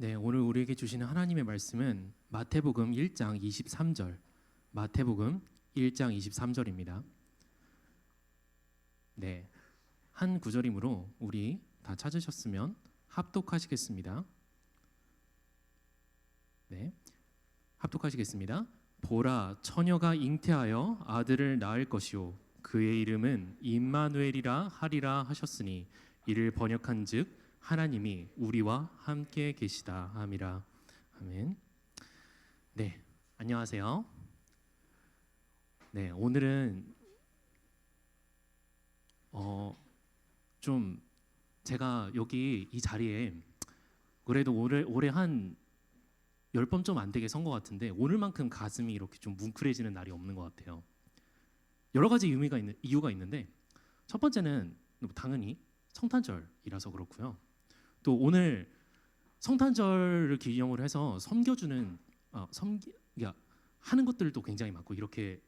네, 오늘 우리에게 주시는 하나님의 말씀은 마태복음 1장 23절, 마태복음 1장 23절입니다. 네, 한 구절이므로 우리 다 찾으셨으면 합독하시겠습니다. 네, 합독하시겠습니다. 보라, 처녀가 잉태하여 아들을 낳을 것이요 그의 이름은 임마누엘이라 하리라 하셨으니 이를 번역한즉 하나님이 우리와 함께 계시다 함이라. 아멘. 네, 안녕하세요. 네, 오늘은 좀 제가 여기 이 자리에 그래도 올해 한 10번 좀 안 되게 선 것 같은데 오늘만큼 가슴이 이렇게 좀 뭉클해지는 날이 없는 것 같아요. 여러 가지 이유가 있는데 첫 번째는 당연히 성탄절이라서 그렇고요. 또 오늘 성탄절을 기념으로 해서 섬겨주는 하는 것들도 굉장히 많고 이렇게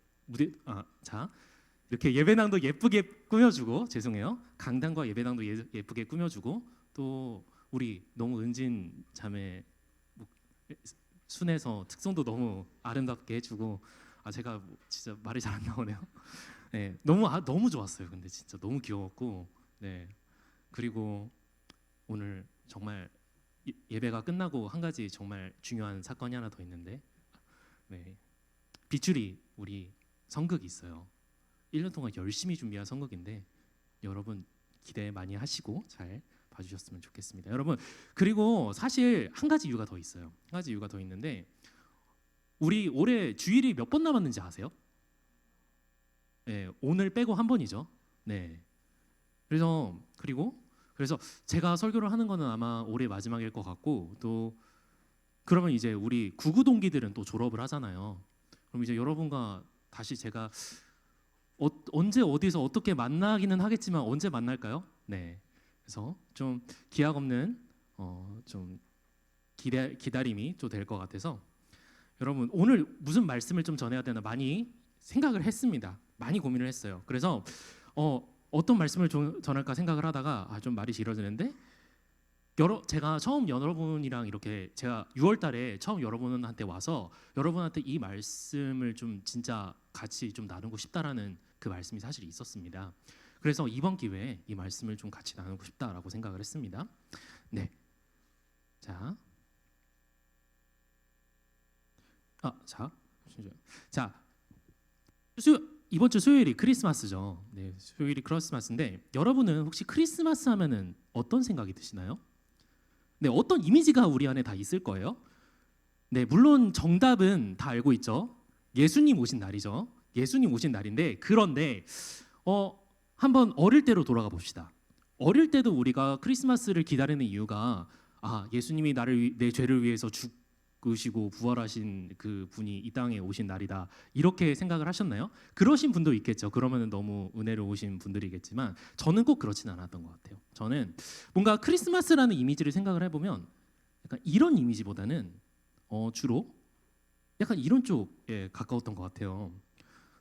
이렇게 예배당도 예쁘게 꾸며주고 죄송해요. 강당과 예배당도 예쁘게 꾸며주고 또 우리 너무 은진 자매 순에서 특성도 너무 아름답게 해주고 제가 진짜 말이 잘 안 나오네요. 네, 너무 좋았어요. 근데 진짜 너무 귀여웠고 네 그리고 오늘 정말 예배가 끝나고 한 가지 정말 중요한 사건이 하나 더 있는데 네 빗줄이 우리 성극이 있어요. 1년 동안 열심히 준비한 성극인데 여러분 기대 많이 하시고 잘 봐주셨으면 좋겠습니다. 여러분 그리고 사실 한 가지 이유가 더 있어요. 한 가지 이유가 더 있는데 우리 올해 주일이 몇 번 남았는지 아세요? 네, 오늘 빼고 한 번이죠. 네. 그래서 제가 설교를 하는 거는 아마 올해 마지막일 것 같고 또 그러면 이제 우리 구구 동기들은 또 졸업을 하잖아요. 그럼 이제 여러분과 다시 제가 언제 어디서 어떻게 만나기는 하겠지만 언제 만날까요? 네. 그래서 좀 기약 없는 좀 기다림이 좀 될 것 같아서 여러분 오늘 무슨 말씀을 좀 전해야 되나 많이 생각을 했습니다. 많이 고민을 했어요. 그래서 어떤 말씀을 전할까 생각을 하다가 좀 말이 길어지는데 제가 처음 여러분이랑 이렇게 제가 6월달에 처음 여러분한테 와서 여러분한테 이 말씀을 좀 진짜 같이 좀 나누고 싶다라는 그 말씀이 사실 있었습니다. 그래서 이번 기회에 이 말씀을 좀 같이 나누고 싶다라고 생각을 했습니다. 네, 이번 주 수요일이 크리스마스죠. 네, 수요일이 크리스마스인데 여러분은 혹시 크리스마스 하면은 어떤 생각이 드시나요? 네, 어떤 이미지가 우리 안에 다 있을 거예요. 네, 물론 정답은 다 알고 있죠. 예수님 오신 날이죠. 예수님 오신 날인데 그런데 한번 어릴 때로 돌아가 봅시다. 어릴 때도 우리가 크리스마스를 기다리는 이유가 예수님이 내 죄를 위해서 죽으시고 부활하신 그 분이 이 땅에 오신 날이다 이렇게 생각을 하셨나요? 그러신 분도 있겠죠. 그러면 너무 은혜로우신 분들이겠지만 저는 꼭 그렇진 않았던 것 같아요. 저는 뭔가 크리스마스라는 이미지를 생각을 해보면 약간 이런 이미지보다는 주로 약간 이런 쪽에 가까웠던 것 같아요.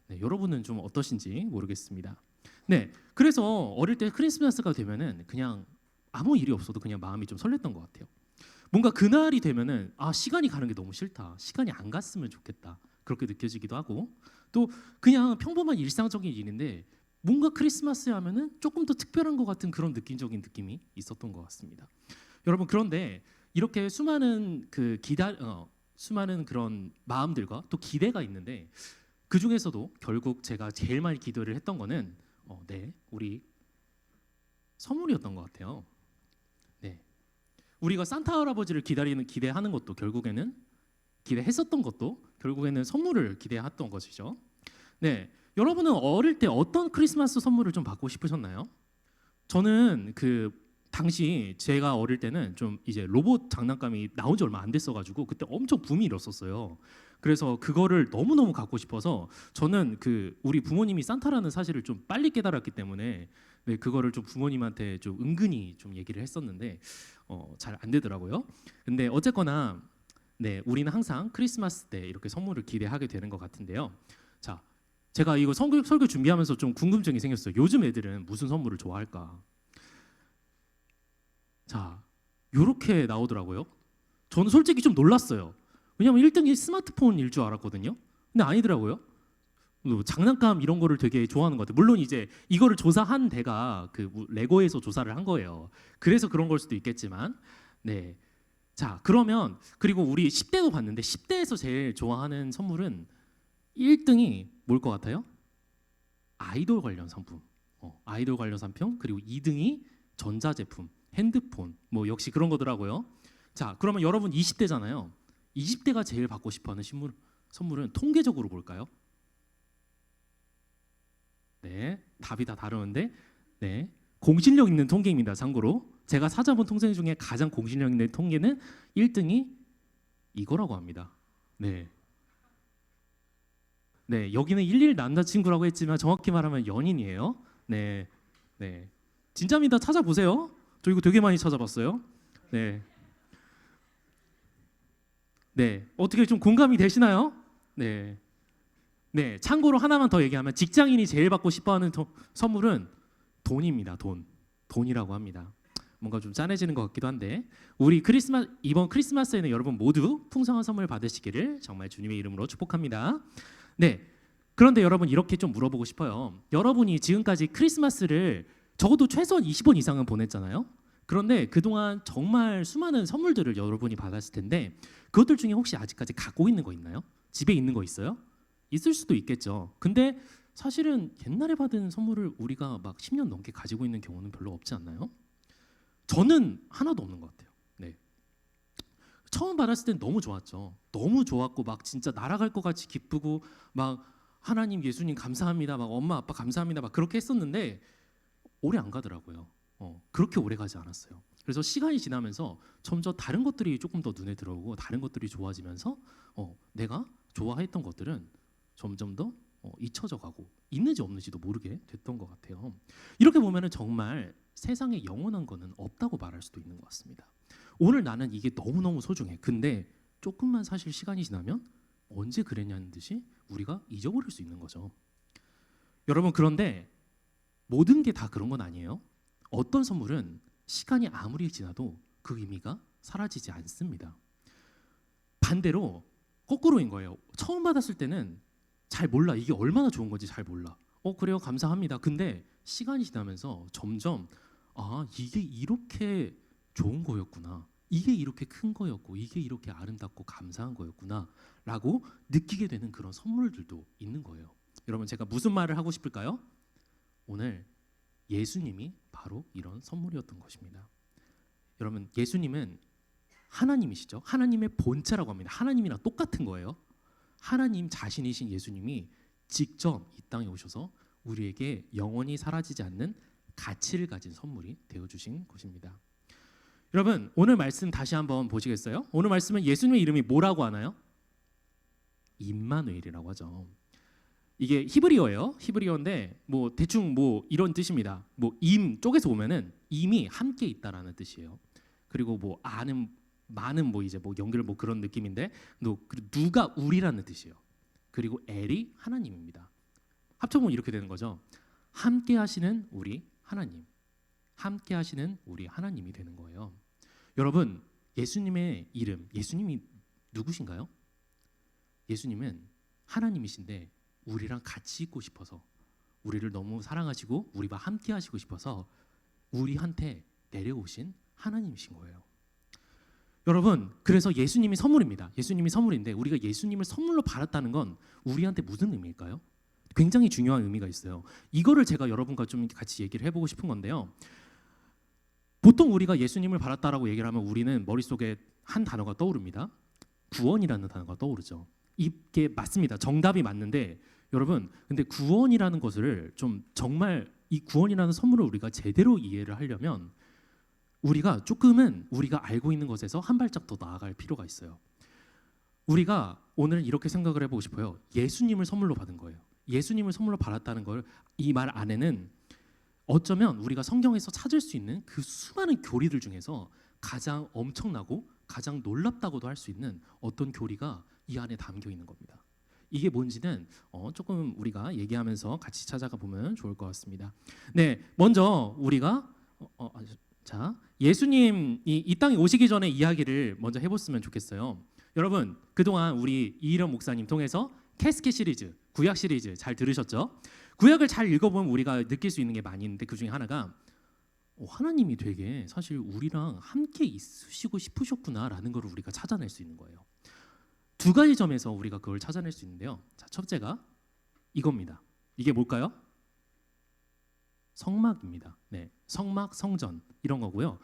네, 여러분은 좀 어떠신지 모르겠습니다. 네, 그래서 어릴 때 크리스마스가 되면은 그냥 아무 일이 없어도 그냥 마음이 좀 설렜던 것 같아요. 뭔가 그날이 되면은 시간이 가는 게 너무 싫다. 시간이 안 갔으면 좋겠다. 그렇게 느껴지기도 하고 또 그냥 평범한 일상적인 일인데 뭔가 크리스마스 하면은 조금 더 특별한 것 같은 그런 느낌이 있었던 것 같습니다. 여러분 그런데 이렇게 수많은 수많은 그런 마음들과 또 기대가 있는데 그 중에서도 결국 제가 제일 많이 기도를 했던 거는 우리 선물이었던 것 같아요. 네. 우리가 산타 할아버지를 기대하는 것도 기대했었던 것도 결국에는 선물을 기대했던 것이죠. 네, 여러분은 어릴 때 어떤 크리스마스 선물을 좀 받고 싶으셨나요? 저는 그 당시 제가 어릴 때는 좀 이제 로봇 장난감이 나온 지 얼마 안 됐어가지고 그때 엄청 붐이 일었었어요. 그래서 그거를 너무너무 갖고 싶어서 저는 우리 부모님이 산타라는 사실을 좀 빨리 깨달았기 때문에 네, 그거를 좀 부모님한테 좀 은근히 좀 얘기를 했었는데 잘 안 되더라고요. 근데 어쨌거나 네, 우리는 항상 크리스마스 때 이렇게 선물을 기대하게 되는 것 같은데요. 자, 제가 이거 설교 준비하면서 좀 궁금증이 생겼어요. 요즘 애들은 무슨 선물을 좋아할까? 자, 요렇게 나오더라고요. 저는 솔직히 좀 놀랐어요. 왜냐면 1등이 스마트폰일 줄 알았거든요. 근데 아니더라고요. 장난감 이런 거를 되게 좋아하는 것 같아요. 물론 이제 이거를 조사한 데가 그 레고에서 조사를 한 거예요. 그래서 그런 걸 수도 있겠지만, 네. 자, 그러면 그리고 우리 10대도 봤는데 10대에서 제일 좋아하는 선물은 1등이 뭘 것 같아요? 아이돌 관련 상품. 아이돌 관련 상품. 그리고 2등이 전자제품, 핸드폰. 뭐 역시 그런 거더라고요. 자, 그러면 여러분 20대잖아요. 20대가 제일 받고 싶어하는 선물은 통계적으로 볼까요? 네, 답이 다 다르는데, 네, 공신력 있는 통계입니다. 참고로 제가 찾아본 통계 중에 가장 공신력 있는 통계는 1등이 이거라고 합니다. 네, 네, 여기는 11 남자친구라고 했지만 정확히 말하면 연인이에요. 네, 네, 진짜입니다. 찾아보세요. 저 이거 되게 많이 찾아봤어요. 네, 네, 어떻게 좀 공감이 되시나요? 네. 네, 참고로 하나만 더 얘기하면 직장인이 제일 받고 싶어하는 선물은 돈입니다. 돈이라고 합니다. 뭔가 좀 짠해지는 것 같기도 한데 우리 이번 크리스마스에는 여러분 모두 풍성한 선물 받으시기를 정말 주님의 이름으로 축복합니다. 네, 그런데 여러분 이렇게 좀 물어보고 싶어요. 여러분이 지금까지 크리스마스를 적어도 최소한 20번 이상은 보냈잖아요. 그런데 그동안 정말 수많은 선물들을 여러분이 받았을 텐데 그것들 중에 혹시 아직까지 갖고 있는 거 있나요? 집에 있는 거 있어요? 있을 수도 있겠죠. 근데 사실은 옛날에 받은 선물을 우리가 막 10년 넘게 가지고 있는 경우는 별로 없지 않나요? 저는 하나도 없는 것 같아요. 네. 처음 받았을 땐 너무 좋았죠. 너무 좋았고 막 진짜 날아갈 것 같이 기쁘고 막 하나님 예수님 감사합니다. 막 엄마 아빠 감사합니다. 막 그렇게 했었는데 오래 안 가더라고요. 그렇게 오래 가지 않았어요. 그래서 시간이 지나면서 점점 다른 것들이 조금 더 눈에 들어오고 다른 것들이 좋아지면서 내가 좋아했던 것들은 점점 더 잊혀져 가고 있는지 없는지도 모르게 됐던 것 같아요. 이렇게 보면은 정말 세상에 영원한 거는 없다고 말할 수도 있는 것 같습니다. 오늘 나는 이게 너무너무 소중해. 근데 조금만 사실 시간이 지나면 언제 그랬냐는 듯이 우리가 잊어버릴 수 있는 거죠. 여러분 그런데 모든 게 다 그런 건 아니에요. 어떤 선물은 시간이 아무리 지나도 그 의미가 사라지지 않습니다. 반대로 거꾸로인 거예요. 처음 받았을 때는 잘 몰라. 이게 얼마나 좋은 건지 잘 몰라. 그래요. 감사합니다. 근데 시간이 지나면서 점점 이게 이렇게 좋은 거였구나. 이게 이렇게 큰 거였고 이게 이렇게 아름답고 감사한 거였구나 라고 느끼게 되는 그런 선물들도 있는 거예요. 여러분 제가 무슨 말을 하고 싶을까요? 오늘 예수님이 바로 이런 선물이었던 것입니다. 여러분 예수님은 하나님이시죠. 하나님의 본체라고 합니다. 하나님이랑 똑같은 거예요. 하나님 자신이신 예수님이 직접 이 땅에 오셔서 우리에게 영원히 사라지지 않는 가치를 가진 선물이 되어주신 것입니다. 여러분 오늘 말씀 다시 한번 보시겠어요? 오늘 말씀은 예수님의 이름이 뭐라고 하나요? 임마누엘이라고 하죠. 이게 히브리어예요. 히브리어인데 뭐 대충 뭐 이런 뜻입니다. 뭐 임 쪽에서 보면은 임이 함께 있다라는 뜻이에요. 그리고 뭐 아는 많은 뭐 이제 뭐 연결 뭐 그런 느낌인데 누가 우리라는 뜻이에요. 그리고 엘이 하나님입니다. 합쳐보면 이렇게 되는 거죠. 함께 하시는 우리 하나님. 함께 하시는 우리 하나님이 되는 거예요. 여러분 예수님의 이름, 예수님이 누구신가요? 예수님은 하나님이신데 우리랑 같이 있고 싶어서 우리를 너무 사랑하시고 우리와 함께 하시고 싶어서 우리한테 내려오신 하나님이신 거예요. 여러분 그래서 예수님이 선물입니다. 예수님이 선물인데 우리가 예수님을 선물로 받았다는 건 우리한테 무슨 의미일까요? 굉장히 중요한 의미가 있어요. 이거를 제가 여러분과 좀 같이 얘기를 해보고 싶은 건데요. 보통 우리가 예수님을 받았다라고 얘기를 하면 우리는 머릿속에 한 단어가 떠오릅니다. 구원이라는 단어가 떠오르죠. 이게 맞습니다. 정답이 맞는데 여러분 근데 구원이라는 것을 좀 정말 이 구원이라는 선물을 우리가 제대로 이해를 하려면 우리가 조금은 우리가 알고 있는 것에서 한 발짝 더 나아갈 필요가 있어요. 우리가 오늘은 이렇게 생각을 해보고 싶어요. 예수님을 선물로 받은 거예요. 예수님을 선물로 받았다는 걸 이 말 안에는 어쩌면 우리가 성경에서 찾을 수 있는 그 수많은 교리들 중에서 가장 엄청나고 가장 놀랍다고도 할 수 있는 어떤 교리가 이 안에 담겨 있는 겁니다. 이게 뭔지는 조금 우리가 얘기하면서 같이 찾아가 보면 좋을 것 같습니다. 네, 먼저 우리가 자, 예수님이 이 땅에 오시기 전에 이야기를 먼저 해봤으면 좋겠어요. 여러분, 그동안 우리 이일영 목사님 통해서 캐스켓 시리즈, 구약 시리즈 잘 들으셨죠? 구약을 잘 읽어보면 우리가 느낄 수 있는 게 많이 있는데 그 중에 하나가 하나님이 되게 사실 우리랑 함께 있으시고 싶으셨구나라는 걸 우리가 찾아낼 수 있는 거예요. 두 가지 점에서 우리가 그걸 찾아낼 수 있는데요. 자, 첫째가 이겁니다. 이게 뭘까요? 성막입니다. 네, 성막, 성전 이런 거고요.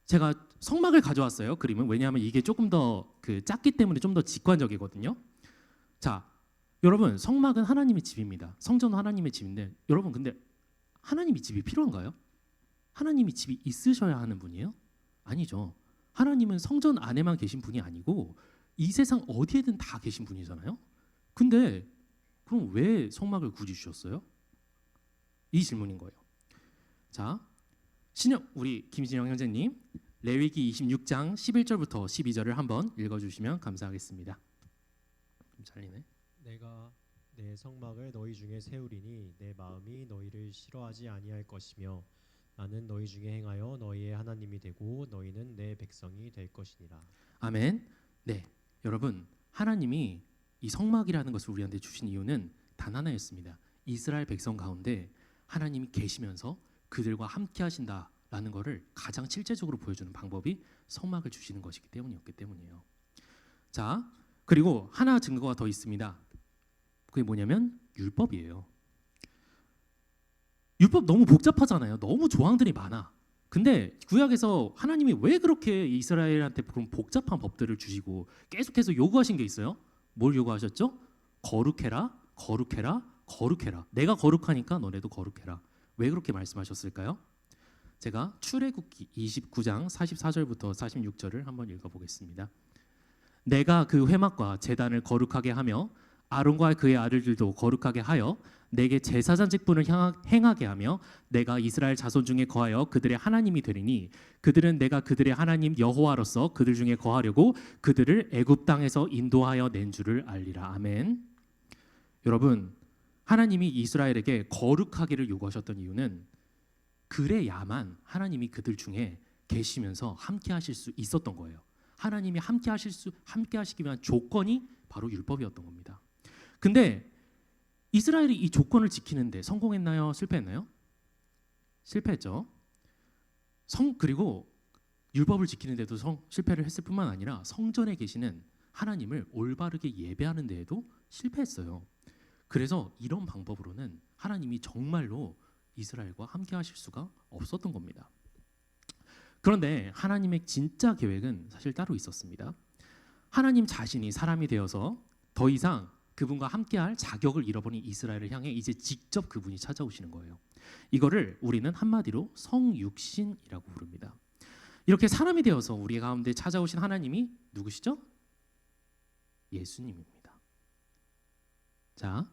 제가 성막을 가져왔어요. 그림은 왜냐하면 이게 조금 더 작기 때문에 좀 더 직관적이거든요. 자, 여러분 성막은 하나님의 집입니다. 성전은 하나님의 집인데 여러분 근데 하나님이 집이 필요한가요? 하나님이 집이 있으셔야 하는 분이에요? 아니죠. 하나님은 성전 안에만 계신 분이 아니고 이 세상 어디에든 다 계신 분이잖아요. 근데 그럼 왜 성막을 굳이 주셨어요? 이 질문인 거예요. 자, 신약 우리 김진영 형제님 레위기 26장 11절부터 12절을 한번 읽어주시면 감사하겠습니다. 좀 잘리네. 내가 내 성막을 너희 중에 세우리니 내 마음이 너희를 싫어하지 아니할 것이며 나는 너희 중에 행하여 너희의 하나님이 되고 너희는 내 백성이 될 것이니라. 아멘. 네, 여러분 하나님이 이 성막이라는 것을 우리한테 주신 이유는 단 하나였습니다. 이스라엘 백성 가운데 하나님이 계시면서 그들과 함께 하신다라는 것을 가장 실제적으로 보여주는 방법이 성막을 주시는 것이기 때문이었기 때문이에요. 자, 그리고 하나 증거가 더 있습니다. 그게 뭐냐면 율법이에요. 율법 너무 복잡하잖아요. 너무 조항들이 많아. 근데 구약에서 하나님이 왜 그렇게 이스라엘한테 그런 복잡한 법들을 주시고 계속해서 요구하신 게 있어요? 뭘 요구하셨죠? 거룩해라, 거룩해라, 거룩해라. 내가 거룩하니까 너네도 거룩해라. 왜 그렇게 말씀하셨을까요? 제가 출애굽기 29장 44절부터 46절을 한번 읽어보겠습니다. 내가 그 회막과 제단을 거룩하게 하며 아론과 그의 아들들도 거룩하게 하여 내게 제사장 직분을 행하게 하며 내가 이스라엘 자손 중에 거하여 그들의 하나님이 되리니 그들은 내가 그들의 하나님 여호와로서 그들 중에 거하려고 그들을 애굽 땅에서 인도하여 낸 줄을 알리라. 아멘. 여러분, 하나님이 이스라엘에게 거룩하기를 요구하셨던 이유는 그래야만 하나님이 그들 중에 계시면서 함께 하실 수 있었던 거예요. 하나님이 함께 하시기 위한 조건이 바로 율법이었던 겁니다. 근데 이스라엘이 이 조건을 지키는데 성공했나요? 실패했나요? 실패했죠. 그리고 율법을 지키는데도 실패를 했을 뿐만 아니라 성전에 계시는 하나님을 올바르게 예배하는 데에도 실패했어요. 그래서 이런 방법으로는 하나님이 정말로 이스라엘과 함께 하실 수가 없었던 겁니다. 그런데 하나님의 진짜 계획은 사실 따로 있었습니다. 하나님 자신이 사람이 되어서 더 이상 그분과 함께할 자격을 잃어버린 이스라엘을 향해 이제 직접 그분이 찾아오시는 거예요. 이거를 우리는 한마디로 성육신이라고 부릅니다. 이렇게 사람이 되어서 우리 가운데 찾아오신 하나님이 누구시죠? 예수님입니다. 자,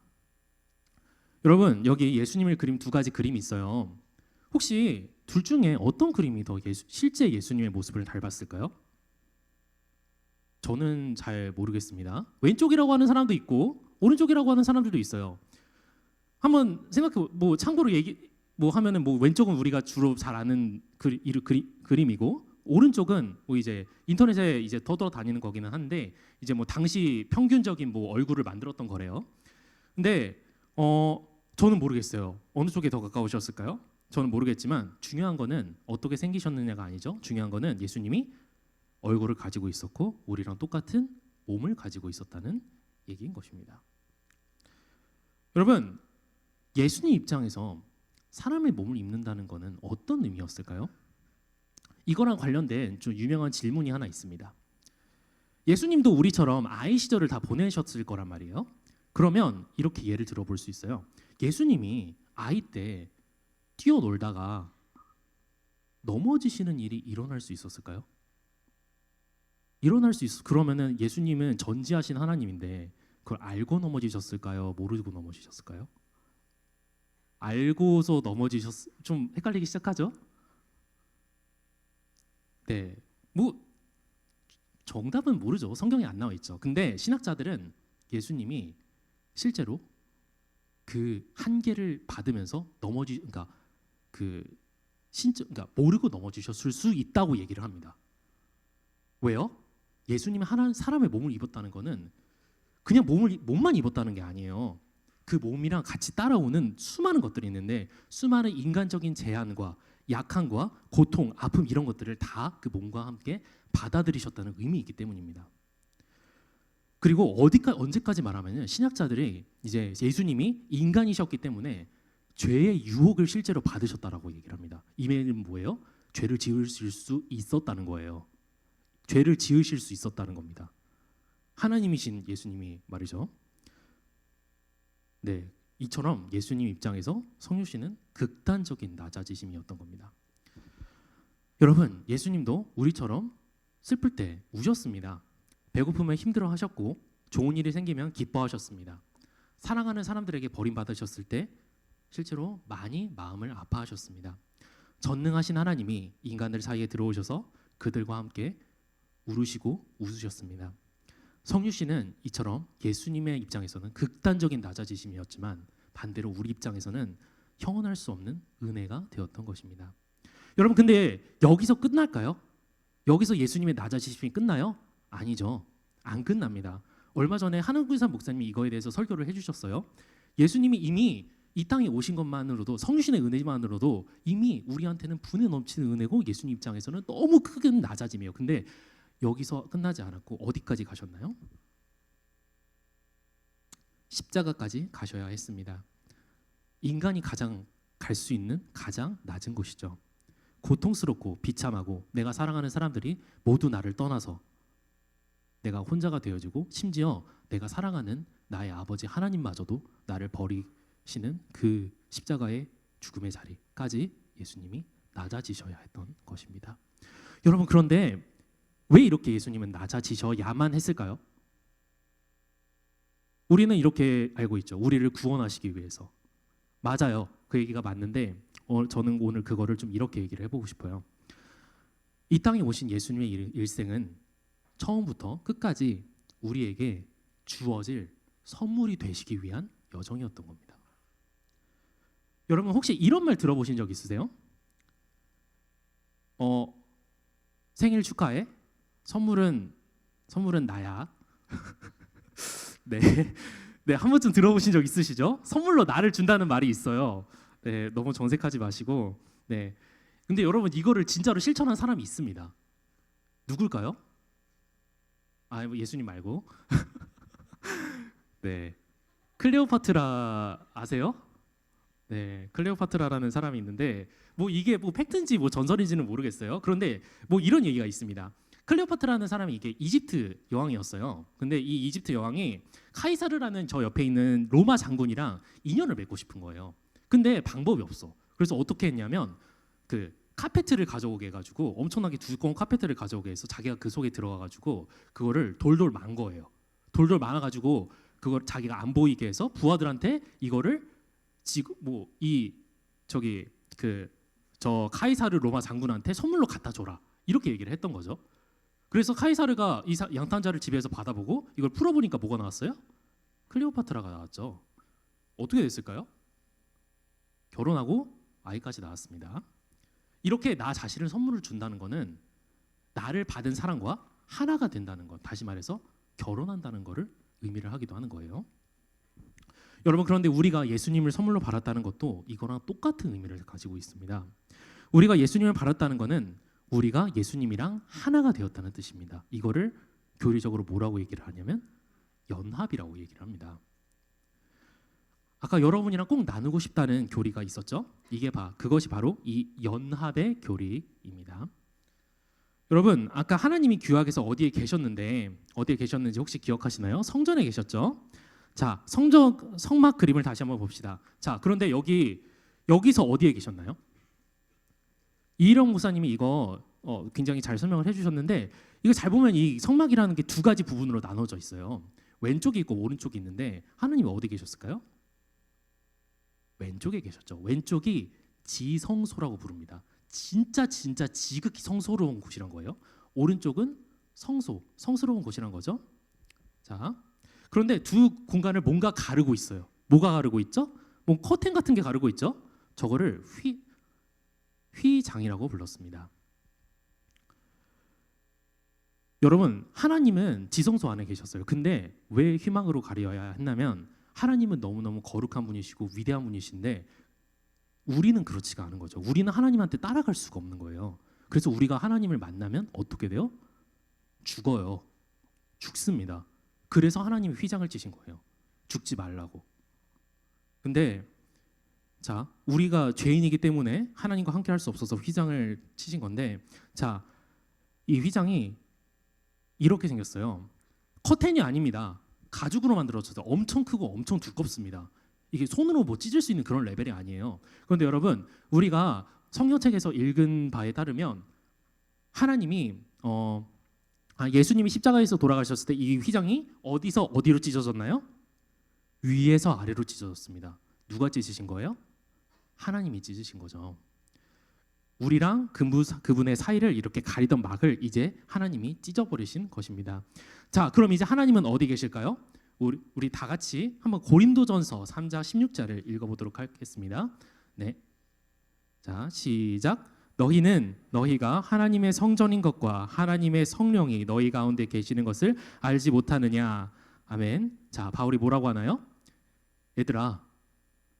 여러분 여기 예수님을 그린 두 가지 그림이 있어요. 혹시 둘 중에 어떤 그림이 더 실제 예수님의 모습을 닮았을까요? 저는 잘 모르겠습니다. 왼쪽이라고 하는 사람도 있고 오른쪽이라고 하는 사람들도 있어요. 한번 생각해 참고로 하면은 왼쪽은 우리가 주로 잘 아는 그림이고 오른쪽은 이제 인터넷에 이제 떠돌아다니는 거기는 한데 이제 당시 평균적인 얼굴을 만들었던 거래요. 근데 저는 모르겠어요. 어느 쪽에 더 가까우셨을까요? 저는 모르겠지만 중요한 거는 어떻게 생기셨느냐가 아니죠. 중요한 거는 예수님이 얼굴을 가지고 있었고 우리랑 똑같은 몸을 가지고 있었다는 얘기인 것입니다. 여러분, 예수님 입장에서 사람의 몸을 입는다는 것은 어떤 의미였을까요? 이거랑 관련된 좀 유명한 질문이 하나 있습니다. 예수님도 우리처럼 아이 시절을 다 보내셨을 거란 말이에요. 그러면 이렇게 예를 들어볼 수 있어요. 예수님이 아이 때 뛰어놀다가 넘어지시는 일이 일어날 수 있었을까요? 일어날 수 있어. 그러면은 예수님은 전지하신 하나님인데 그걸 알고 넘어지셨을까요? 모르고 넘어지셨을까요? 알고서 좀 헷갈리기 시작하죠? 네, 정답은 모르죠. 성경에 안 나와 있죠. 근데 신학자들은 예수님이 실제로 그 한계를 받으면서 그러니까 그 그러니까 모르고 넘어지셨을 수 있다고 얘기를 합니다. 왜요? 예수님이 하나 사람의 몸을 입었다는 거는 그냥 몸만 입었다는 게 아니에요. 그 몸이랑 같이 따라오는 수많은 것들이 있는데 수많은 인간적인 제한과 약함과 고통, 아픔 이런 것들을 다 그 몸과 함께 받아들이셨다는 의미이기 때문입니다. 그리고 언제까지 말하면은 신학자들이 이제 예수님이 인간이셨기 때문에 죄의 유혹을 실제로 받으셨다라고 얘기를 합니다. 이 말은 뭐예요? 죄를 지으실 수 있었다는 거예요. 죄를 지으실 수 있었다는 겁니다. 하나님이신 예수님이 말이죠. 네, 이처럼 예수님 입장에서 성유씨는 극단적인 낮아지심이었던 겁니다. 여러분, 예수님도 우리처럼 슬플 때 우셨습니다. 배고프면 힘들어하셨고 좋은 일이 생기면 기뻐하셨습니다. 사랑하는 사람들에게 버림받으셨을 때 실제로 많이 마음을 아파하셨습니다. 전능하신 하나님이 인간들 사이에 들어오셔서 그들과 함께 울으시고 웃으셨습니다. 성유 씨는 이처럼 예수님의 입장에서는 극단적인 낮아지심이었지만 반대로 우리 입장에서는 형언할 수 없는 은혜가 되었던 것입니다. 여러분, 근데 여기서 끝날까요? 여기서 예수님의 낮아지심이 끝나요? 아니죠. 안 끝납니다. 얼마 전에 한국교산 목사님이 이거에 대해서 설교를 해주셨어요. 예수님이 이미 이 땅에 오신 것만으로도 성신의 은혜만으로도 이미 우리한테는 분에 넘치는 은혜고 예수님 입장에서는 너무 큰 낮아짐이에요. 근데 여기서 끝나지 않았고 어디까지 가셨나요? 십자가까지 가셔야 했습니다. 인간이 가장 갈 수 있는 가장 낮은 곳이죠. 고통스럽고 비참하고 내가 사랑하는 사람들이 모두 나를 떠나서 내가 혼자가 되어지고 심지어 내가 사랑하는 나의 아버지 하나님마저도 나를 버리시는 그 십자가의 죽음의 자리까지 예수님이 낮아지셔야 했던 것입니다. 여러분, 그런데 왜 이렇게 예수님은 낮아지셔야만 했을까요? 우리는 이렇게 알고 있죠. 우리를 구원하시기 위해서. 맞아요. 그 얘기가 맞는데 저는 오늘 그거를 좀 이렇게 얘기를 해보고 싶어요. 이 땅에 오신 예수님의 일생은 처음부터 끝까지 우리에게 주어질 선물이 되시기 위한 여정이었던 겁니다. 여러분, 혹시 이런 말 들어보신 적 있으세요? 생일 축하해. 선물은 나야. 네, 네, 한 번쯤 들어보신 적 있으시죠? 선물로 나를 준다는 말이 있어요. 네, 너무 정색하지 마시고. 네, 근데 여러분, 이거를 진짜로 실천한 사람이 있습니다. 누굴까요? 뭐 예수님 말고. 네, 클레오파트라 아세요? 네, 클레오파트라라는 사람이 있는데 뭐 이게 뭐 팩트인지 뭐 전설인지는 모르겠어요. 그런데 뭐 이런 얘기가 있습니다. 클레오파트라는 사람이 이게 이집트 여왕이었어요. 근데 이 이집트 여왕이 카이사르라는 저 옆에 있는 로마 장군이랑 인연을 맺고 싶은 거예요. 근데 방법이 없어. 그래서 어떻게 했냐면 그 카페트를 가져오게 해가지고 엄청나게 두꺼운 카페트를 가져오게 해서 자기가 그 속에 들어가가지고 그거를 돌돌 만 거예요. 돌돌 말아가지고 그걸 자기가 안 보이게 해서 부하들한테 이거를 저 카이사르 로마 장군한테 선물로 갖다 줘라 이렇게 얘기를 했던 거죠. 그래서 카이사르가 이 양탄자를 집에서 받아보고 이걸 풀어보니까 뭐가 나왔어요? 클레오파트라가 나왔죠. 어떻게 됐을까요? 결혼하고 아이까지 낳았습니다. 이렇게 나 자신을 선물을 준다는 거는 나를 받은 사람과 하나가 된다는 것, 다시 말해서 결혼한다는 것을 의미를 하기도 하는 거예요. 여러분, 그런데 우리가 예수님을 선물로 받았다는 것도 이거랑 똑같은 의미를 가지고 있습니다. 우리가 예수님을 받았다는 것은 우리가 예수님이랑 하나가 되었다는 뜻입니다. 이거를 교리적으로 뭐라고 얘기를 하냐면 연합이라고 얘기를 합니다. 아까 여러분이랑 꼭 나누고 싶다는 교리가 있었죠? 그것이 바로 이 연합의 교리입니다. 여러분, 아까 하나님이 구약에서 어디에 계셨는지 혹시 기억하시나요? 성전에 계셨죠? 자, 성막 그림을 다시 한번 봅시다. 자, 그런데 여기서 어디에 계셨나요? 이일영 목사님이 이거 굉장히 잘 설명을 해주셨는데 이거 잘 보면 이 성막이라는 게 두 가지 부분으로 나눠져 있어요. 왼쪽이 있고 오른쪽이 있는데 하나님이 어디 계셨을까요? 왼쪽에 계셨죠. 왼쪽이 지성소라고 부릅니다. 진짜 지극히 성소로운 곳이란 거예요. 오른쪽은 성스러운 곳이란 거죠. 자, 그런데 두 공간을 뭔가 가르고 있어요. 뭐가 가르고 있죠? 뭐 커튼 같은 게 가르고 있죠. 저거를 휘장이라고 불렀습니다. 여러분, 하나님은 지성소 안에 계셨어요. 근데 왜 휘망으로 가려야 했냐면 하나님은 너무너무 거룩한 분이시고 위대한 분이신데 우리는 그렇지가 않은 거죠. 우리는 하나님한테 따라갈 수가 없는 거예요. 그래서 우리가 하나님을 만나면 어떻게 돼요? 죽어요. 죽습니다. 그래서 하나님이 휘장을 찌신 거예요. 죽지 말라고. 근데 자, 우리가 죄인이기 때문에 하나님과 함께 할 수 없어서 휘장을 치신 건데, 자, 이 휘장이 이렇게 생겼어요. 커튼이 아닙니다. 가죽으로 만들어져서 엄청 크고 엄청 두껍습니다. 이게 손으로 뭐 찢을 수 있는 그런 레벨이 아니에요. 그런데 여러분, 우리가 성경책에서 읽은 바에 따르면 하나님이 예수님이 십자가에서 돌아가셨을 때 이 휘장이 어디서 어디로 찢어졌나요? 위에서 아래로 찢어졌습니다. 누가 찢으신 거예요? 하나님이 찢으신 거죠. 우리랑 그분의 사이를 이렇게 가리던 막을 이제 하나님이 찢어버리신 것입니다. 자, 그럼 이제 하나님은 어디 계실까요? 우리 다 같이 한번 고린도전서 3장 16절을 읽어보도록 하겠습니다. 네, 자, 시작. 너희는 너희가 하나님의 성전인 것과 하나님의 성령이 너희 가운데 계시는 것을 알지 못하느냐. 아멘. 자, 바울이 뭐라고 하나요? 얘들아,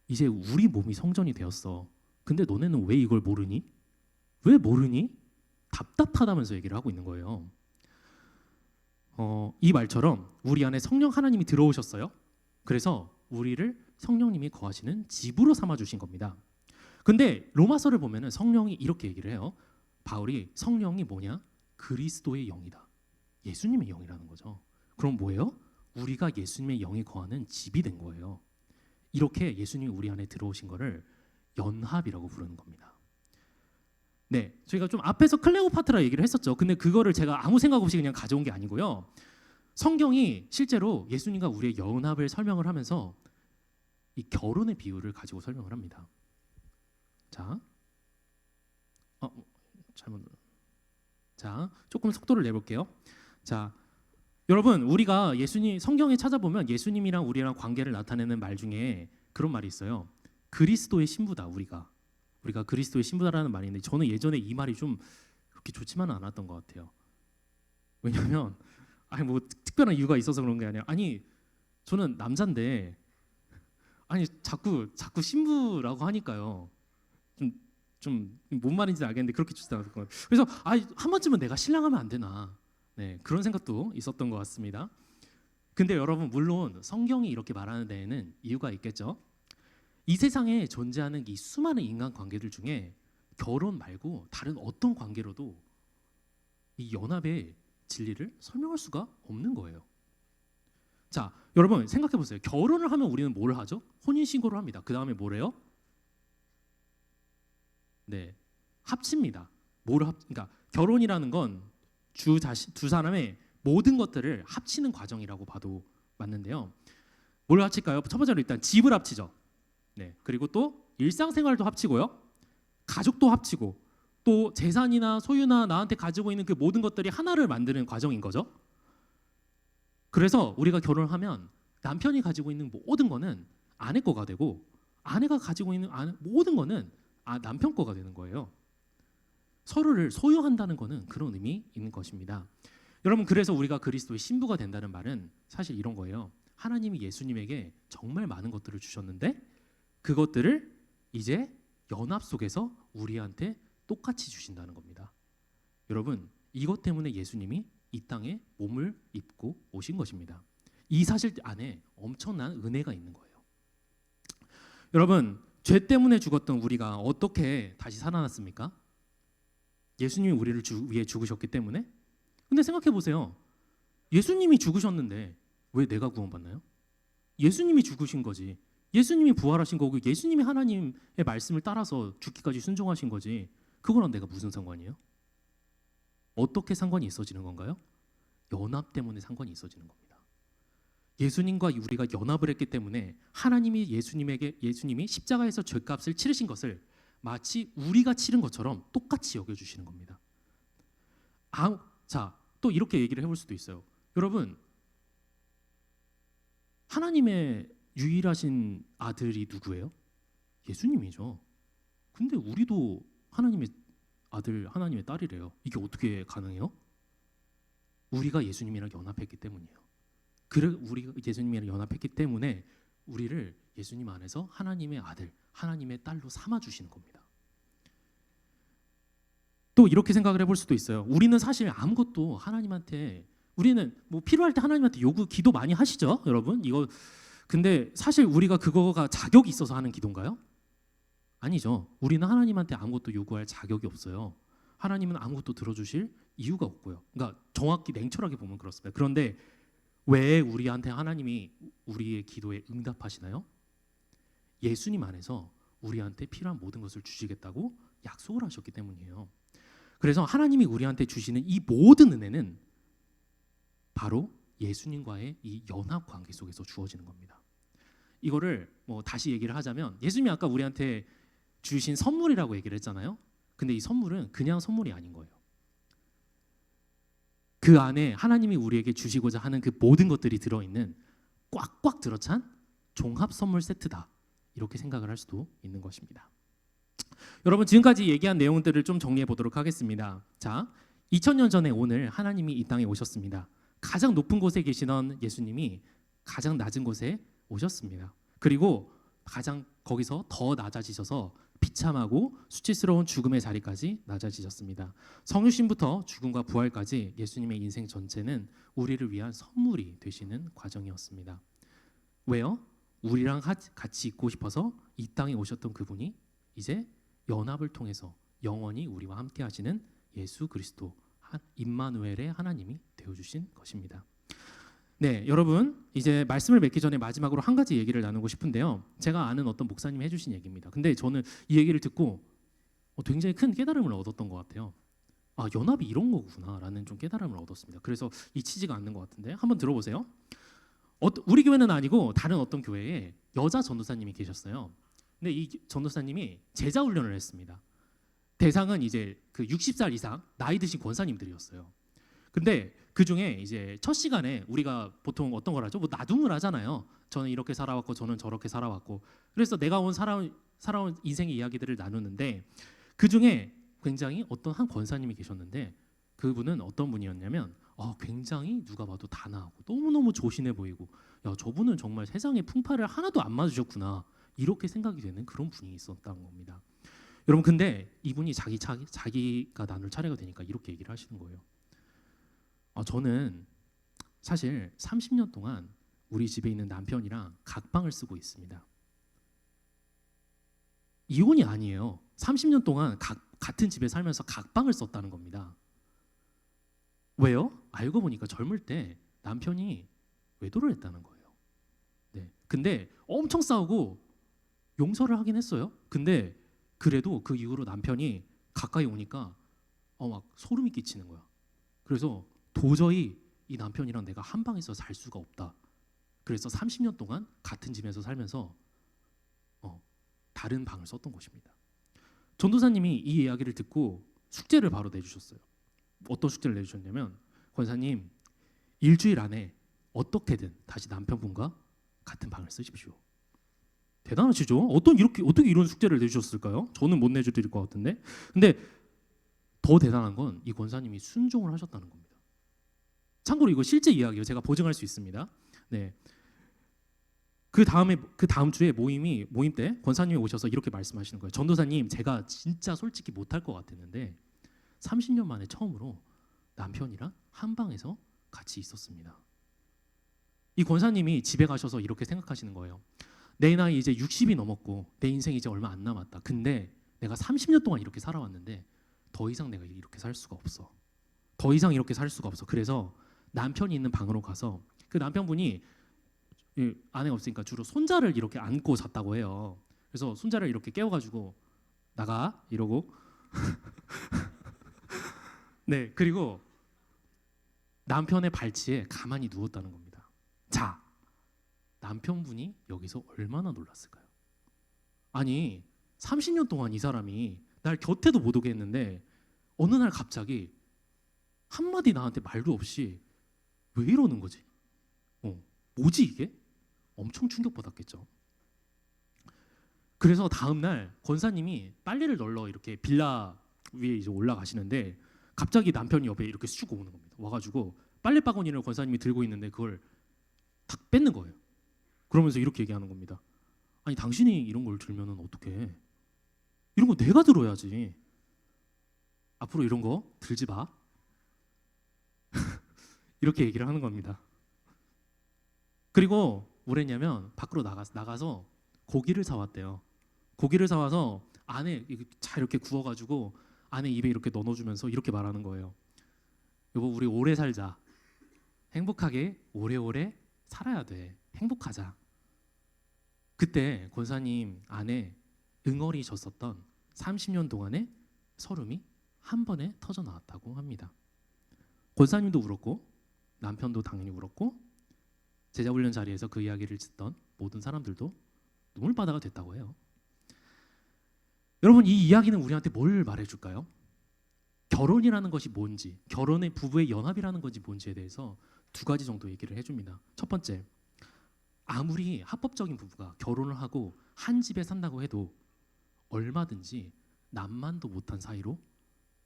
이제 우리 몸이 성전이 되었어. 근데 너네는 왜 이걸 모르니? 왜 모르니? 답답하다면서 얘기를 하고 있는 거예요. 이 말처럼 우리 안에 성령 하나님이 들어오셨어요. 그래서 우리를 성령님이 거하시는 집으로 삼아 주신 겁니다. 근데 로마서를 보면은 성령이 이렇게 얘기를 해요. 바울이 성령이 뭐냐? 그리스도의 영이다. 예수님의 영이라는 거죠. 그럼 뭐예요? 우리가 예수님의 영이 거하는 집이 된 거예요. 이렇게 예수님이 우리 안에 들어오신 거를 연합이라고 부르는 겁니다. 네, 저희가 좀 앞에서 클레오파트라 얘기를 했었죠. 근데 그거를 제가 아무 생각 없이 그냥 가져온 게 아니고요. 성경이 실제로 예수님과 우리의 연합을 설명을 하면서 이 결혼의 비유를 가지고 설명을 합니다. 자, 자, 조금 속도를 내볼게요. 자, 여러분, 우리가 성경에 찾아보면 예수님이랑 우리랑 관계를 나타내는 말 중에 그런 말이 있어요. 그리스도의 신부다. 우리가 그리스도의 신부다라는 말이 있는데 저는 예전에 이 말이 좀 그렇게 좋지만은 않았던 것 같아요. 왜냐하면 뭐 특별한 이유가 있어서 그런 게 아니라 저는 남자인데 자꾸 신부라고 하니까요. 좀 뭔 말인지 알겠는데 그렇게 좋지 않을 거예요. 그래서 한 번쯤은 내가 신랑하면 안 되나. 네, 그런 생각도 있었던 것 같습니다. 근데 여러분, 물론 성경이 이렇게 말하는 데에는 이유가 있겠죠. 이 세상에 존재하는 이 수많은 인간 관계들 중에 결혼 말고 다른 어떤 관계로도 이 연합의 진리를 설명할 수가 없는 거예요. 자, 여러분 생각해 보세요. 결혼을 하면 우리는 뭘 하죠? 혼인 신고를 합니다. 그 다음에 뭐래요? 네, 합칩니다. 그러니까 결혼이라는 건 두 사람의 모든 것들을 합치는 과정이라고 봐도 맞는데요. 뭘 합칠까요? 첫 번째로 일단 집을 합치죠. 네, 그리고 또 일상생활도 합치고요. 가족도 합치고 또 재산이나 소유나 나한테 가지고 있는 그 모든 것들이 하나를 만드는 과정인 거죠. 그래서 우리가 결혼을 하면 남편이 가지고 있는 모든 거는 아내 거가 되고 아내가 가지고 있는 모든 거는 남편 거가 되는 거예요. 서로를 소유한다는 거는 그런 의미 있는 것입니다. 여러분, 그래서 우리가 그리스도의 신부가 된다는 말은 사실 이런 거예요. 하나님이 예수님에게 정말 많은 것들을 주셨는데 그것들을 이제 연합 속에서 우리한테 똑같이 주신다는 겁니다. 여러분, 이것 때문에 예수님이 이 땅에 몸을 입고 오신 것입니다. 이 사실 안에 엄청난 은혜가 있는 거예요. 여러분, 죄 때문에 죽었던 우리가 어떻게 다시 살아났습니까? 예수님이 우리를 위해 죽으셨기 때문에. 근데 생각해 보세요. 예수님이 죽으셨는데 왜 내가 구원받나요? 예수님이 죽으신 거지. 예수님이 부활하신 거고 예수님이 하나님의 말씀을 따라서 죽기까지 순종하신 거지. 그거랑 내가 무슨 상관이에요? 어떻게 상관이 있어지는 건가요? 연합 때문에 상관이 있어지는 겁니다. 예수님과 우리가 연합을 했기 때문에 하나님이 예수님이 십자가에서 죄값을 치르신 것을 마치 우리가 치른 것처럼 똑같이 여겨주시는 겁니다. 자, 또 이렇게 얘기를 해볼 수도 있어요. 여러분, 하나님의 유일하신 아들이 누구예요? 예수님이죠. 근데 우리도 하나님의 아들, 하나님의 딸이래요. 이게 어떻게 가능해요? 우리가 예수님이랑 연합했기 때문이에요. 그래 우리가 예수님이랑 연합했기 때문에 우리를 예수님 안에서 하나님의 아들, 하나님의 딸로 삼아 주시는 겁니다. 또 이렇게 생각을 해볼 수도 있어요. 우리는 사실 아무것도 하나님한테 우리는 뭐 필요할 때 하나님한테 요구 기도 많이 하시죠, 여러분? 이거 근데 사실 우리가 그거가 자격이 있어서 하는 기도인가요? 아니죠. 우리는 하나님한테 아무것도 요구할 자격이 없어요. 하나님은 아무것도 들어주실 이유가 없고요. 그러니까 정확히 냉철하게 보면 그렇습니다. 그런데 왜 우리한테 하나님이 우리의 기도에 응답하시나요? 예수님 안에서 우리한테 필요한 모든 것을 주시겠다고 약속을 하셨기 때문이에요. 그래서 하나님이 우리한테 주시는 이 모든 은혜는 바로 예수님과의 이 연합 관계 속에서 주어지는 겁니다. 이거를 뭐 다시 얘기를 하자면 예수님이 아까 우리한테 주신 선물이라고 얘기를 했잖아요. 근데 이 선물은 그냥 선물이 아닌 거예요. 그 안에 하나님이 우리에게 주시고자 하는 그 모든 것들이 들어있는 꽉꽉 들어찬 종합 선물 세트다. 이렇게 생각을 할 수도 있는 것입니다. 여러분 지금까지 얘기한 내용들을 좀 정리해 보도록 하겠습니다. 자, 2000년 전에 오늘 하나님이 이 땅에 오셨습니다. 가장 높은 곳에 계시던 예수님이 가장 낮은 곳에 오셨습니다. 그리고 가장 거기서 더 낮아지셔서 비참하고 수치스러운 죽음의 자리까지 낮아지셨습니다. 성육신부터 죽음과 부활까지 예수님의 인생 전체는 우리를 위한 선물이 되시는 과정이었습니다. 왜요? 우리랑 같이 있고 싶어서 이 땅에 오셨던 그분이 이제 연합을 통해서 영원히 우리와 함께 하시는 예수 그리스도 임마누엘의 하나님이 되어주신 것입니다. 네, 여러분 이제 말씀을 맺기 전에 마지막으로 한 가지 얘기를 나누고 싶은데요. 제가 아는 어떤 목사님이 해주신 얘기입니다. 근데 저는 이 얘기를 듣고 굉장히 큰 깨달음을 얻었던 것 같아요. 아, 연합이 이런 거구나라는 좀 깨달음을 얻었습니다. 그래서 잊히지가 않는 것 같은데 한번 들어보세요. 우리 교회는 아니고 다른 어떤 교회에 여자 전도사님이 계셨어요. 근데 이 전도사님이 제자 훈련을 했습니다. 대상은 이제 그 60살 이상 나이 드신 권사님들이었어요. 근데 그 중에 이제 첫 시간에 우리가 보통 어떤 걸 하죠? 뭐 나눔을 하잖아요. 저는 이렇게 살아왔고 저는 저렇게 살아왔고. 그래서 내가 살아온 인생의 이야기들을 나누는데 그 중에 굉장히 어떤 한 권사님이 계셨는데 그분은 어떤 분이었냐면 굉장히 누가 봐도 단아하고 너무너무 조신해 보이고 야 저분은 정말 세상에 풍파를 하나도 안 맞으셨구나 이렇게 생각이 되는 그런 분이 있었다는 겁니다. 여러분 근데 이분이 자기가 나눌 차례가 되니까 이렇게 얘기를 하시는 거예요. 저는 사실 30년 동안 우리 집에 있는 남편이랑 각방을 쓰고 있습니다. 이혼이 아니에요. 30년 동안 같은 집에 살면서 각방을 썼다는 겁니다. 왜요? 알고 보니까 젊을 때 남편이 외도를 했다는 거예요. 네. 근데 엄청 싸우고 용서를 하긴 했어요. 근데 그래도 그 이후로 남편이 가까이 오니까 막 소름이 끼치는 거야. 그래서 도저히 이 남편이랑 내가 한 방에서 살 수가 없다. 그래서 30년 동안 같은 집에서 살면서 다른 방을 썼던 것입니다. 전도사님이 이 이야기를 듣고 숙제를 바로 내주셨어요. 어떤 숙제를 내주셨냐면 권사님 일주일 안에 어떻게든 다시 남편분과 같은 방을 쓰십시오. 대단하시죠? 어떻게 이런 숙제를 내주셨을까요? 저는 못 내드릴 것 같은데. 근데 더 대단한 건 이 권사님이 순종을 하셨다는 겁니다. 참고로 이거 실제 이야기예요. 제가 보증할 수 있습니다. 네. 그 다음 주에 모임 때 권사님이 오셔서 이렇게 말씀하시는 거예요. 전도사님, 제가 진짜 솔직히 못할 것 같았는데 30년 만에 처음으로 남편이랑 한 방에서 같이 있었습니다. 이 권사님이 집에 가셔서 이렇게 생각하시는 거예요. 내 나이 이제 60이 넘었고 내 인생 이제 얼마 안 남았다. 근데 내가 30년 동안 이렇게 살아왔는데 더 이상 내가 이렇게 살 수가 없어. 더 이상 이렇게 살 수가 없어. 그래서 남편이 있는 방으로 가서 그 남편분이 아내가 없으니까 주로 손자를 이렇게 안고 잤다고 해요. 그래서 손자를 이렇게 깨워가지고 나가 이러고 네 그리고 남편의 발치에 가만히 누웠다는 겁니다. 자, 남편분이 여기서 얼마나 놀랐을까요? 아니 30년 동안 이 사람이 날 곁에도 못 오게 했는데 어느 날 갑자기 한마디 나한테 말도 없이 왜 이러는 거지? 뭐지 이게? 엄청 충격받았겠죠. 그래서 다음 날 권사님이 빨래를 널러 이렇게 빌라 위에 이제 올라가시는데 갑자기 남편이 옆에 이렇게 쑥 오는 겁니다. 와가지고 빨래 바구니를 권사님이 들고 있는데 그걸 탁 뺏는 거예요. 그러면서 이렇게 얘기하는 겁니다. 아니 당신이 이런 걸 들면은 어떡해? 이런 거 내가 들어야지. 앞으로 이런 거 들지 마. 이렇게 얘기를 하는 겁니다. 그리고 뭐랬냐면 밖으로 나가서 고기를 사왔대요. 고기를 사와서 안에 잘 이렇게 구워가지고 안에 입에 이렇게 넣어주면서 이렇게 말하는 거예요. 여보 우리 오래 살자. 행복하게 오래오래 살아야 돼. 행복하자. 그때 권사님 안에 응어리 졌었던 30년 동안의 서름이 한 번에 터져 나왔다고 합니다. 권사님도 울었고 남편도 당연히 울었고 제자훈련 자리에서 그 이야기를 듣던 모든 사람들도 눈물바다가 됐다고 해요. 여러분 이 이야기는 우리한테 뭘 말해줄까요? 결혼이라는 것이 뭔지, 결혼의 부부의 연합이라는 것이 뭔지에 대해서 두 가지 정도 얘기를 해줍니다. 첫 번째, 아무리 합법적인 부부가 결혼을 하고 한 집에 산다고 해도 얼마든지 남만도 못한 사이로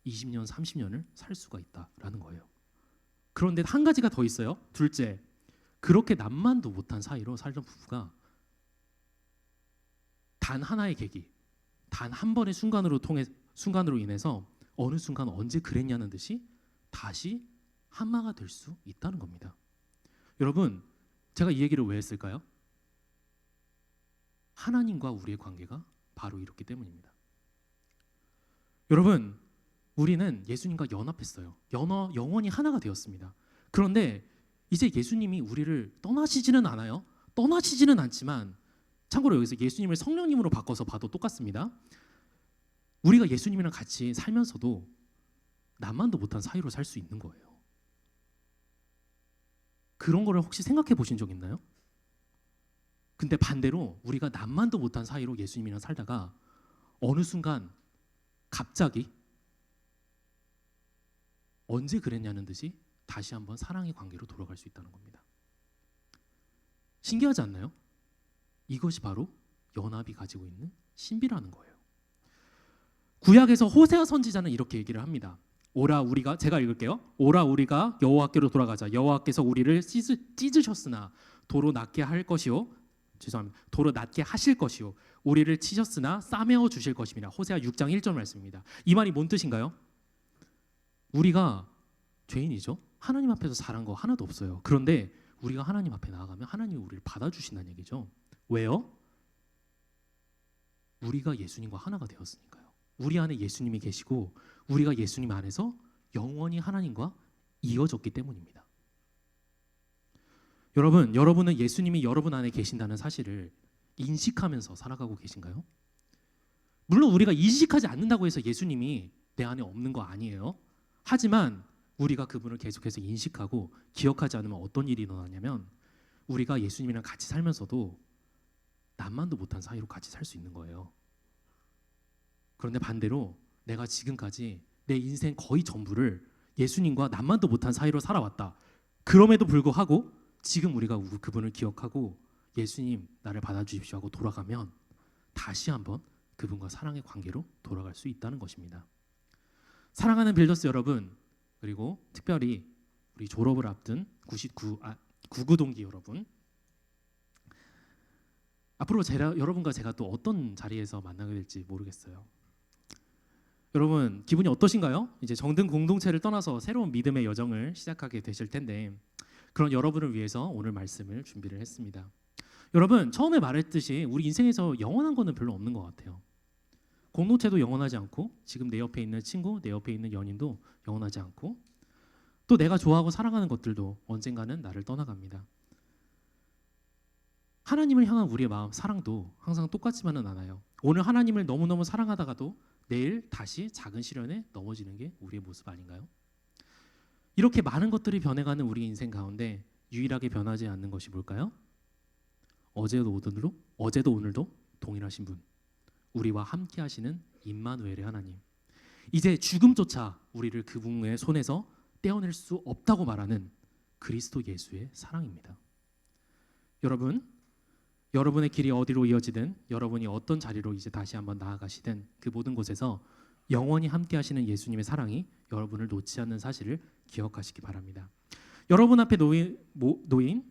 20년, 30년을 살 수가 있다라는 거예요. 그런데 한 가지가 더 있어요. 둘째, 그렇게 남만도 못한 사이로 살던 부부가 단 하나의 계기, 단 한 번의 순간으로 인해서 어느 순간 언제 그랬냐는 듯이 다시 한마가 될 수 있다는 겁니다. 여러분, 제가 이 얘기를 왜 했을까요? 하나님과 우리의 관계가 바로 이렇기 때문입니다. 여러분, 우리는 예수님과 연합했어요. 영원히 하나가 되었습니다. 그런데 이제 예수님이 우리를 떠나시지는 않아요. 떠나시지는 않지만 참고로 여기서 예수님을 성령님으로 바꿔서 봐도 똑같습니다. 우리가 예수님이랑 같이 살면서도 남만도 못한 사이로 살 수 있는 거예요. 그런 거를 혹시 생각해 보신 적 있나요? 근데 반대로 우리가 남만도 못한 사이로 예수님이랑 살다가 어느 순간 갑자기 언제 그랬냐는 듯이 다시 한번 사랑의 관계로 돌아갈 수 있다는 겁니다. 신기하지 않나요? 이것이 바로 연합이 가지고 있는 신비라는 거예요. 구약에서 호세아 선지자는 이렇게 얘기를 합니다. 오라 우리가, 제가 읽을게요. 오라 우리가 여호와께로 돌아가자. 여호와께서 우리를 찢으셨으나 도로 낫게 할 것이요. 죄송합니다. 도로 낫게 하실 것이요. 우리를 치셨으나 싸매어 주실 것입니다. 호세아 6장 1절 말씀입니다. 이 말이 뭔 뜻인가요? 우리가 죄인이죠. 하나님 앞에서 잘한 거 하나도 없어요. 그런데 우리가 하나님 앞에 나아가면 하나님이 우리를 받아주신다는 얘기죠. 왜요? 우리가 예수님과 하나가 되었으니까요. 우리 안에 예수님이 계시고 우리가 예수님 안에서 영원히 하나님과 이어졌기 때문입니다. 여러분은 예수님이 여러분 안에 계신다는 사실을 인식하면서 살아가고 계신가요? 물론 우리가 인식하지 않는다고 해서 예수님이 내 안에 없는 거 아니에요. 하지만 우리가 그분을 계속해서 인식하고 기억하지 않으면 어떤 일이 일어나냐면 우리가 예수님이랑 같이 살면서도 남만도 못한 사이로 같이 살 수 있는 거예요. 그런데 반대로 내가 지금까지 내 인생 거의 전부를 예수님과 남만도 못한 사이로 살아왔다. 그럼에도 불구하고 지금 우리가 그분을 기억하고 예수님 나를 받아주십시오 하고 돌아가면 다시 한번 그분과 사랑의 관계로 돌아갈 수 있다는 것입니다. 사랑하는 빌더스 여러분, 그리고 특별히 우리 졸업을 앞둔 99 동기 여러분, 앞으로 여러분과 제가 또 어떤 자리에서 만나게 될지 모르겠어요. 여러분 기분이 어떠신가요? 이제 정든 공동체를 떠나서 새로운 믿음의 여정을 시작하게 되실 텐데 그런 여러분을 위해서 오늘 말씀을 준비를 했습니다. 여러분 처음에 말했듯이 우리 인생에서 영원한 거는 별로 없는 것 같아요. 공동체도 영원하지 않고 지금 내 옆에 있는 친구, 내 옆에 있는 연인도 영원하지 않고 또 내가 좋아하고 사랑하는 것들도 언젠가는 나를 떠나갑니다. 하나님을 향한 우리의 마음, 사랑도 항상 똑같지만은 않아요. 오늘 하나님을 너무너무 사랑하다가도 내일 다시 작은 시련에 넘어지는 게 우리의 모습 아닌가요? 이렇게 많은 것들이 변해가는 우리 인생 가운데 유일하게 변하지 않는 것이 뭘까요? 어제도 오늘도 동일하신 분, 우리와 함께 하시는 임마누엘의 하나님. 이제 죽음조차 우리를 그분의 손에서 떼어낼 수 없다고 말하는 그리스도 예수의 사랑입니다. 여러분, 여러분의 길이 어디로 이어지든 여러분이 어떤 자리로 이제 다시 한번 나아가시든 그 모든 곳에서 영원히 함께 하시는 예수님의 사랑이 여러분을 놓지 않는 사실을 기억하시기 바랍니다. 여러분 앞에 놓인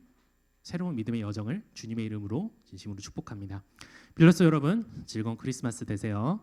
새로운 믿음의 여정을 주님의 이름으로 진심으로 축복합니다. 빌러스 여러분, 즐거운 크리스마스 되세요.